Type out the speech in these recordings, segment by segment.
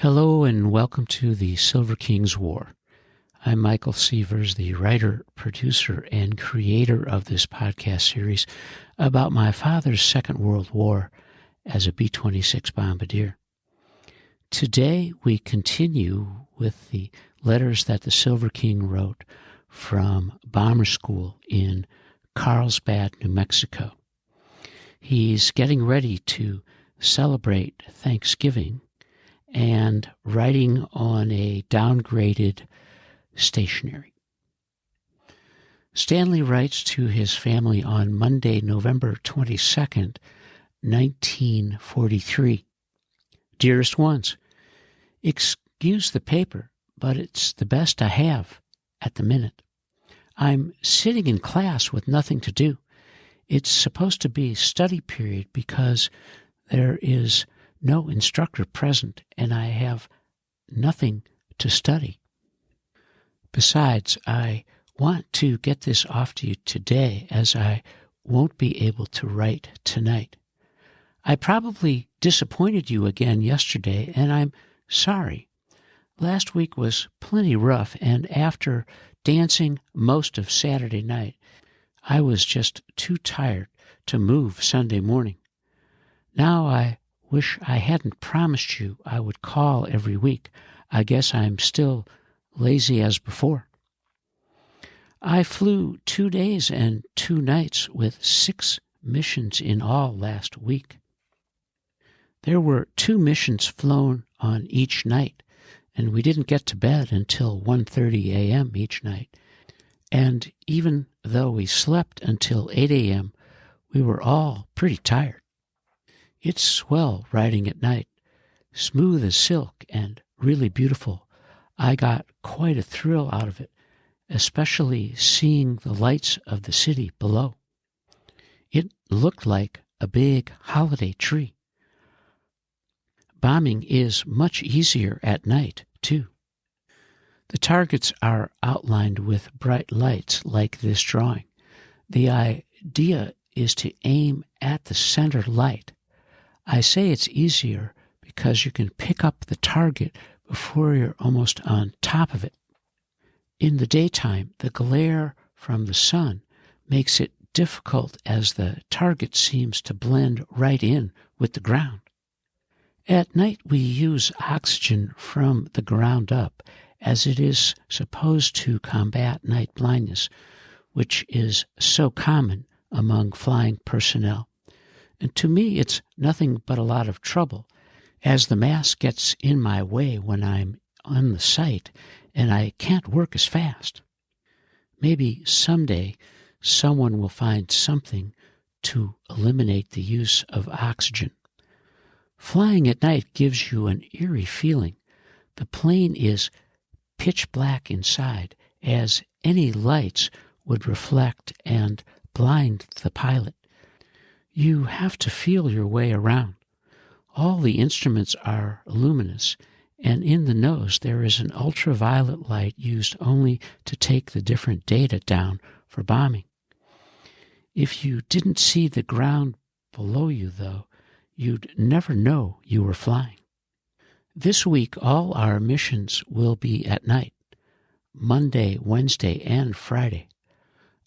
Hello and welcome to the Silver King's War. I'm Michael Sievers, the writer, producer, and creator of this podcast series about my father's Second World War as a B-26 bombardier. Today we continue with the letters that the Silver King wrote from bomber school in Carlsbad, New Mexico. He's getting ready to celebrate Thanksgiving and writing on a downgraded stationery. Stanley writes to his family on Monday, November 22nd, 1943. Dearest Ones, excuse the paper, but it's the best I have at the minute. I'm sitting in class with nothing to do. It's supposed to be study period because there is no instructor present, and I have nothing to study. Besides, I want to get this off to you today, as I won't be able to write tonight. I probably disappointed you again yesterday, and I'm sorry. Last week was plenty rough, and after dancing most of Saturday night, I was just too tired to move Sunday morning. Now I wish I hadn't promised you I would call every week. I guess I'm still lazy as before. I flew 2 days and 2 nights with 6 missions in all last week. There were 2 missions flown on each night, and we didn't get to bed until 1:30 a.m. each night. And even though we slept until 8 a.m., we were all pretty tired. It's swell riding at night, smooth as silk and really beautiful. I got quite a thrill out of it, especially seeing the lights of the city below. It looked like a big holiday tree. Bombing is much easier at night, too. The targets are outlined with bright lights like this drawing. The idea is to aim at the center light. I say it's easier because you can pick up the target before you're almost on top of it. In the daytime, the glare from the sun makes it difficult as the target seems to blend right in with the ground. At night, we use oxygen from the ground up, as it is supposed to combat night blindness, which is so common among flying personnel. And to me, it's nothing but a lot of trouble, as the mask gets in my way when I'm on the site, and I can't work as fast. Maybe someday someone will find something to eliminate the use of oxygen. Flying at night gives you an eerie feeling. The plane is pitch black inside, as any lights would reflect and blind the pilot. You have to feel your way around. All the instruments are luminous, and in the nose there is an ultraviolet light used only to take the different data down for bombing. If you didn't see the ground below you, though, you'd never know you were flying. This week, all our missions will be at night, Monday, Wednesday, and Friday.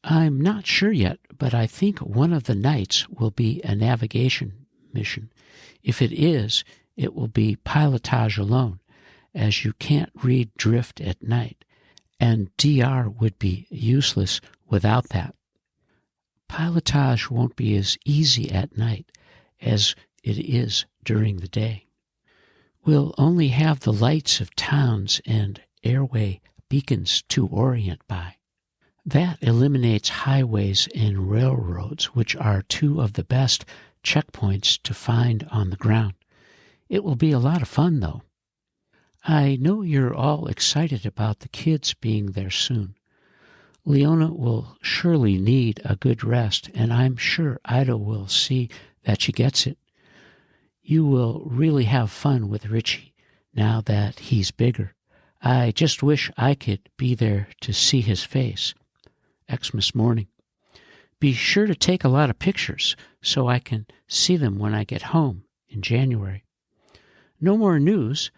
I'm not sure yet, but I think one of the nights will be a navigation mission. If it is, it will be pilotage alone, as you can't read drift at night, and DR would be useless without that. Pilotage won't be as easy at night as it is during the day. We'll only have the lights of towns and airway beacons to orient by. That eliminates highways and railroads, which are 2 of the best checkpoints to find on the ground. It will be a lot of fun, though. I know you're all excited about the kids being there soon. Leona will surely need a good rest, and I'm sure Ida will see that she gets it. You will really have fun with Richie now that he's bigger. I just wish I could be there to see his face. Xmas morning. Be sure to take a lot of pictures so I can see them when I get home in January. No more news.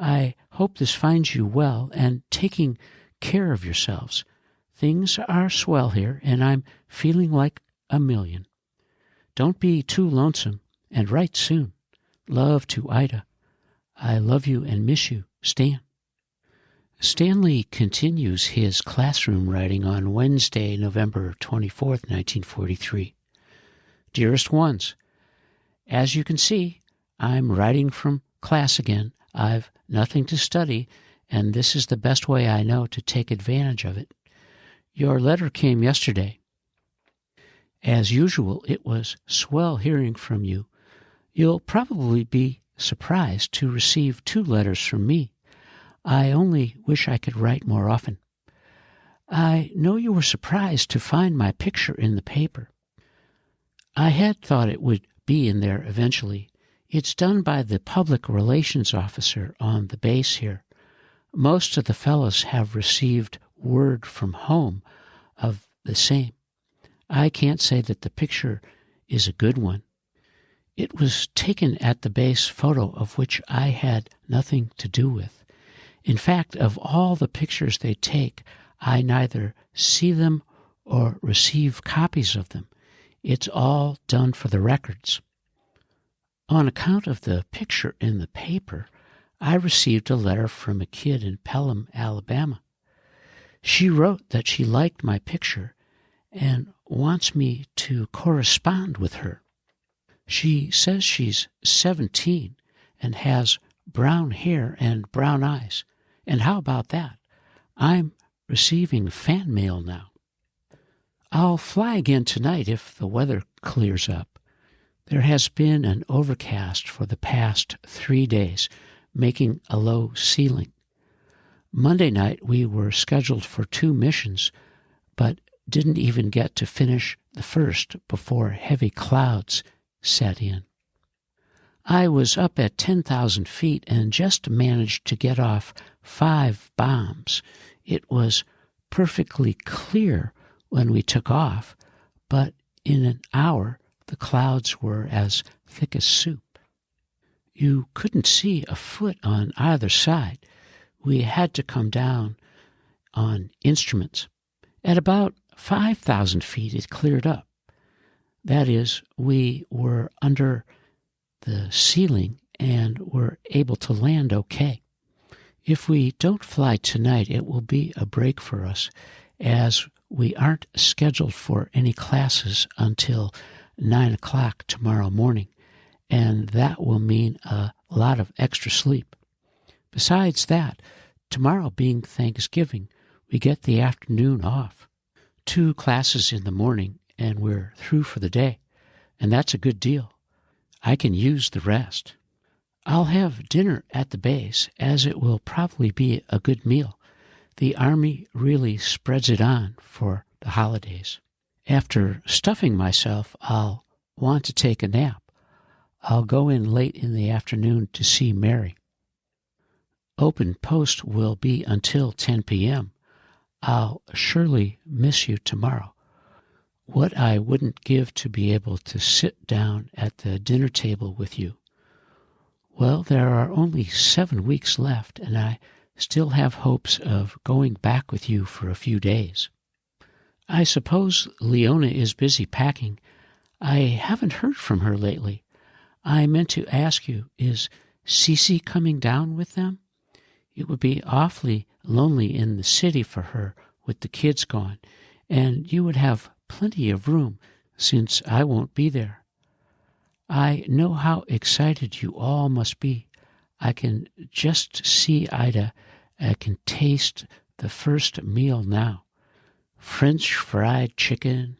I hope this finds you well and taking care of yourselves. Things are swell here, and I'm feeling like a million. Don't be too lonesome, and write soon. Love to Ida. I love you and miss you, Stan. Stanley continues his classroom writing on Wednesday, November 24th, 1943. Dearest Ones, as you can see, I'm writing from class again. I've nothing to study, and this is the best way I know to take advantage of it. Your letter came yesterday. As usual, it was swell hearing from you. You'll probably be surprised to receive 2 letters from me. I only wish I could write more often. I know you were surprised to find my picture in the paper. I had thought it would be in there eventually. It's done by the public relations officer on the base here. Most of the fellows have received word from home of the same. I can't say that the picture is a good one. It was taken at the base, photo of which I had nothing to do with. In fact, of all the pictures they take, I neither see them or receive copies of them. It's all done for the records. On account of the picture in the paper, I received a letter from a kid in Pelham, Alabama. She wrote that she liked my picture and wants me to correspond with her. She says she's 17 and has brown hair and brown eyes. And how about that? I'm receiving fan mail now. I'll fly again tonight if the weather clears up. There has been an overcast for the past 3 days, making a low ceiling. Monday night we were scheduled for 2 missions, but didn't even get to finish the first before heavy clouds set in. I was up at 10,000 feet and just managed to get off 5 bombs. It was perfectly clear when we took off, but in an hour the clouds were as thick as soup. You couldn't see a foot on either side. We had to come down on instruments. At about 5,000 feet it cleared up. That is, we were under the ceiling and were able to land okay. If we don't fly tonight, it will be a break for us, as we aren't scheduled for any classes until 9 o'clock tomorrow morning, and that will mean a lot of extra sleep. Besides that, tomorrow being Thanksgiving, we get the afternoon off. 2 classes in the morning, and we're through for the day, and that's a good deal. I can use the rest. I'll have dinner at the base, as it will probably be a good meal. The Army really spreads it on for the holidays. After stuffing myself, I'll want to take a nap. I'll go in late in the afternoon to see Mary. Open post will be until 10 p.m. I'll surely miss you tomorrow. What I wouldn't give to be able to sit down at the dinner table with you. Well, there are only 7 weeks left, and I still have hopes of going back with you for a few days. I suppose Leona is busy packing. I haven't heard from her lately. I meant to ask you, is Cece coming down with them? It would be awfully lonely in the city for her with the kids gone, and you would have plenty of room since I won't be there. I know how excited you all must be. I can just see Ida. I can taste the first meal now. French fried chicken,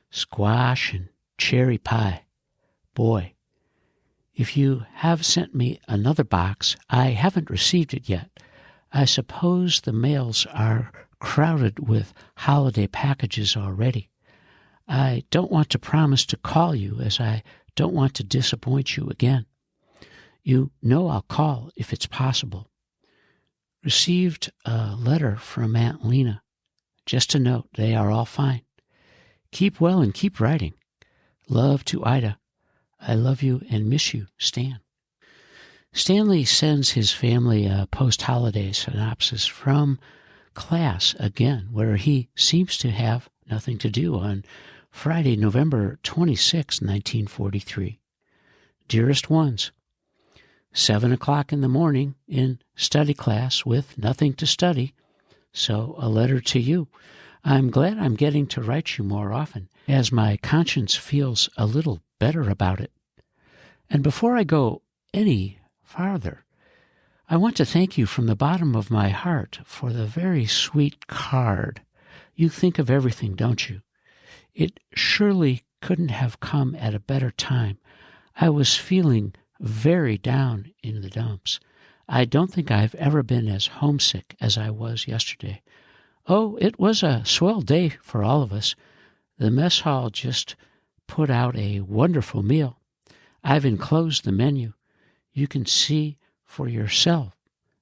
squash, and cherry pie. Boy, if you have sent me another box, I haven't received it yet. I suppose the mails are crowded with holiday packages already. I don't want to promise to call you, as I don't want to disappoint you again. You know I'll call if it's possible. Received a letter from Aunt Lena. Just a note, they are all fine. Keep well and keep writing. Love to Ida. I love you and miss you, Stan. Stanley sends his family a post-holiday synopsis from class again, where he seems to have nothing to do on Friday, November 26, 1943. Dearest Ones, 7 o'clock in the morning in study class with nothing to study, so a letter to you. I'm glad I'm getting to write you more often, as my conscience feels a little better about it. And before I go any farther, I want to thank you from the bottom of my heart for the very sweet card. You think of everything, don't you? It surely couldn't have come at a better time. I was feeling very down in the dumps. I don't think I've ever been as homesick as I was yesterday. Oh, it was a swell day for all of us. The mess hall just put out a wonderful meal. I've enclosed the menu. You can see for yourself.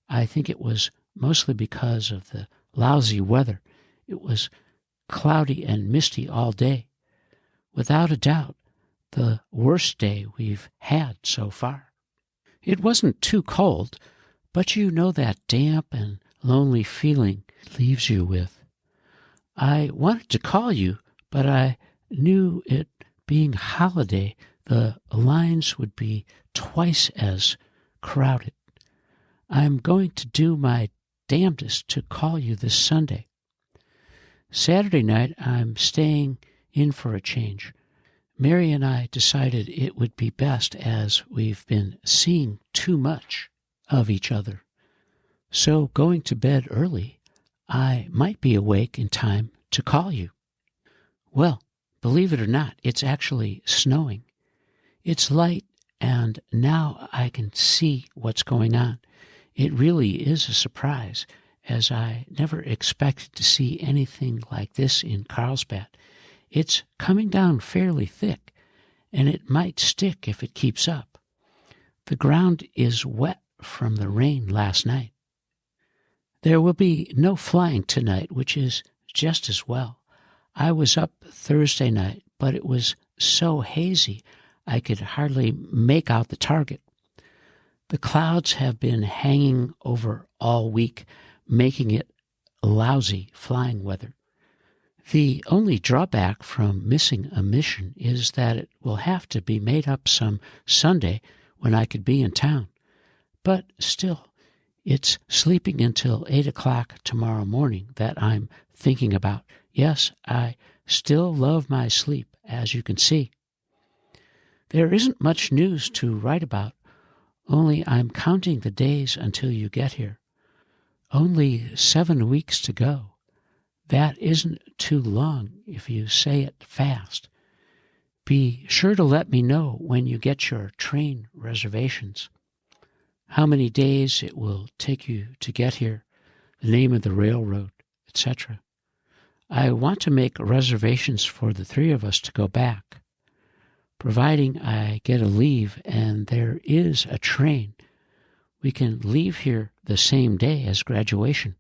I think it was mostly because of the lousy weather. It was cloudy and misty all day. Without a doubt, the worst day we've had so far. It wasn't too cold, but you know that damp and lonely feeling it leaves you with. I wanted to call you, but I knew it being holiday, the lines would be twice as crowded. I'm going to do my damnedest to call you this Sunday. Saturday night, I'm staying in for a change. Mary and I decided it would be best as we've been seeing too much of each other. So going to bed early, I might be awake in time to call you. Well, believe it or not, it's actually snowing. It's light, and now I can see what's going on. It really is a surprise, as I never expected to see anything like this in Carlsbad. It's coming down fairly thick, and it might stick if it keeps up. The ground is wet from the rain last night. There will be no flying tonight, which is just as well. I was up Thursday night, but it was so hazy I could hardly make out the target. The clouds have been hanging over all week, making it lousy flying weather. The only drawback from missing a mission is that it will have to be made up some Sunday when I could be in town. But still, it's sleeping until 8 o'clock tomorrow morning that I'm thinking about. Yes, I still love my sleep, as you can see. There isn't much news to write about, only I'm counting the days until you get here. Only 7 weeks to go. That isn't too long if you say it fast. Be sure to let me know when you get your train reservations. How many days it will take you to get here, the name of the railroad, etc. I want to make reservations for the 3 of us to go back. Providing I get a leave and there is a train, we can leave here the same day as graduation.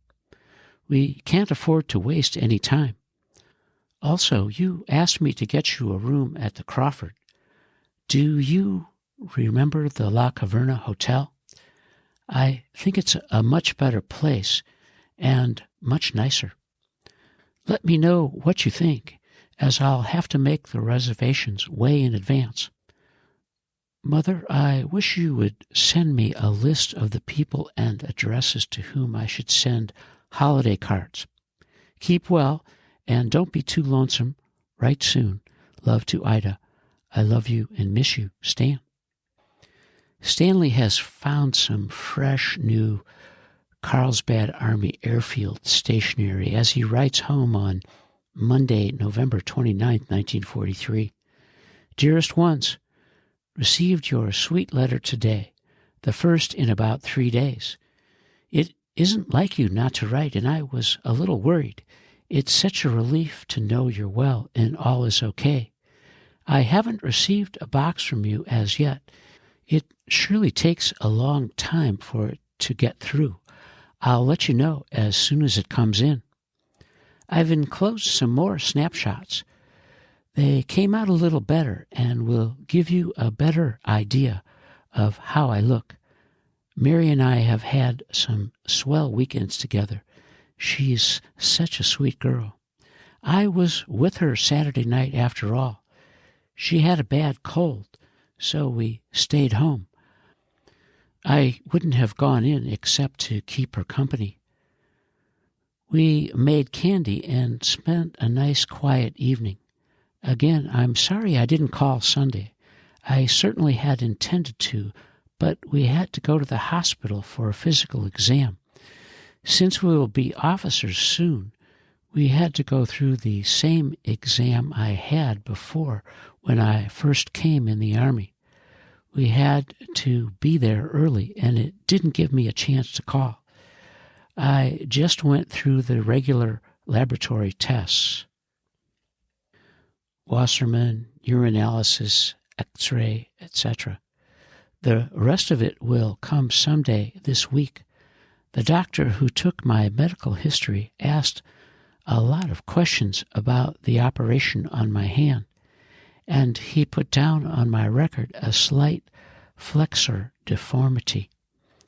We can't afford to waste any time. Also, you asked me to get you a room at the Crawford. Do you remember the La Caverna Hotel? I think it's a much better place and much nicer. Let me know what you think, as I'll have to make the reservations way in advance. Mother, I wish you would send me a list of the people and addresses to whom I should send holiday cards. Keep well, and don't be too lonesome. Write soon. Love to Ida. I love you and miss you, Stan. Stanley has found some fresh new Carlsbad Army Air Field stationery as he writes home on Monday, November 29, 1943. Dearest Ones, received your sweet letter today, the first in about 3 days. It isn't like you not to write, and I was a little worried. It's such a relief to know you're well and all is okay. I haven't received a box from you as yet. It surely takes a long time for it to get through. I'll let you know as soon as it comes in. I've enclosed some more snapshots. They came out a little better and will give you a better idea of how I look. Mary and I have had some swell weekends together. She's such a sweet girl. I was with her Saturday night after all. She had a bad cold, so we stayed home. I wouldn't have gone in except to keep her company. We made candy and spent a nice quiet evening. Again, I'm sorry I didn't call Sunday. I certainly had intended to, but we had to go to the hospital for a physical exam. Since we will be officers soon, we had to go through the same exam I had before when I first came in the Army. We had to be there early, and it didn't give me a chance to call. I just went through the regular laboratory tests. Wasserman, urinalysis, X-ray, etc. The rest of it will come someday this week. The doctor who took my medical history asked a lot of questions about the operation on my hand, and he put down on my record a slight flexor deformity.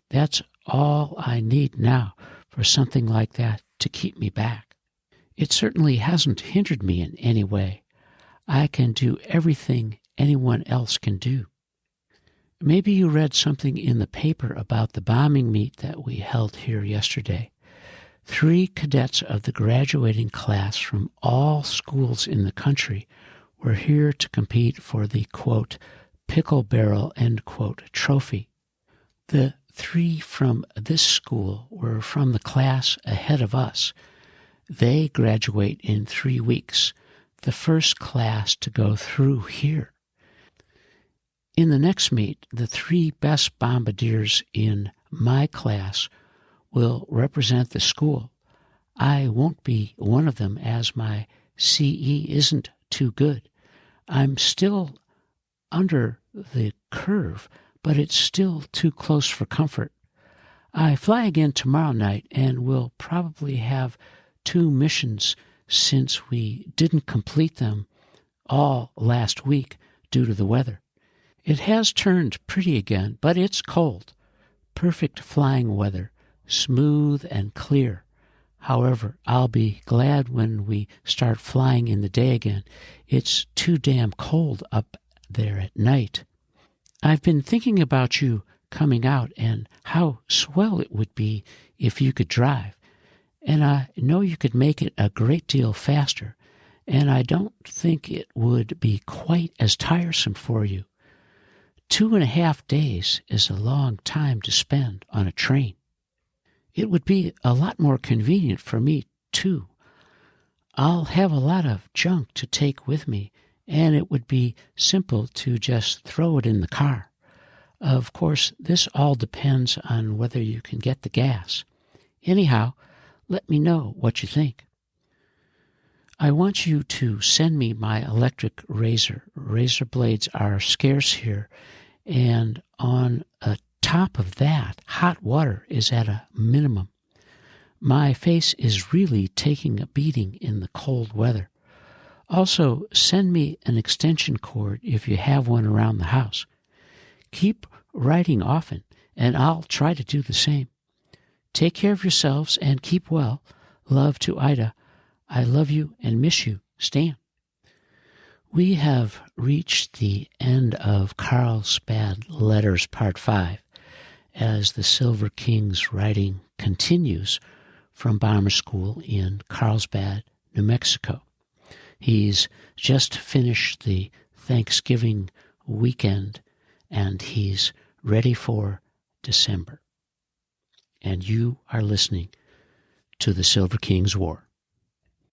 That's all I need now for something like that to keep me back. It certainly hasn't hindered me in any way. I can do everything anyone else can do. Maybe you read something in the paper about the bombing meet that we held here yesterday. 3 cadets of the graduating class from all schools in the country were here to compete for the, quote, pickle barrel, end quote, trophy. The 3 from this school were from the class ahead of us. They graduate in 3 weeks, the first class to go through here. In the next meet, the 3 best bombardiers in my class will represent the school. I won't be one of them as my CE isn't too good. I'm still under the curve, but it's still too close for comfort. I fly again tomorrow night and will probably have 2 missions since we didn't complete them all last week due to the weather. It has turned pretty again, but it's cold. Perfect flying weather, smooth and clear. However, I'll be glad when we start flying in the day again. It's too damn cold up there at night. I've been thinking about you coming out and how swell it would be if you could drive. And I know you could make it a great deal faster, and I don't think it would be quite as tiresome for you. 2.5 days is a long time to spend on a train. It would be a lot more convenient for me, too. I'll have a lot of junk to take with me, and it would be simple to just throw it in the car. Of course, this all depends on whether you can get the gas. Anyhow, let me know what you think. I want you to send me my electric razor. Razor blades are scarce here, and on top of that, hot water is at a minimum. My face is really taking a beating in the cold weather. Also, send me an extension cord if you have one around the house. Keep writing often, and I'll try to do the same. Take care of yourselves and keep well. Love to Ida. I love you and miss you, Stan. We have reached the end of Carlsbad Letters Part 5 as the Silver King's writing continues from bomber school in Carlsbad, New Mexico. He's just finished the Thanksgiving weekend and he's ready for December. And you are listening to the Silver King's War.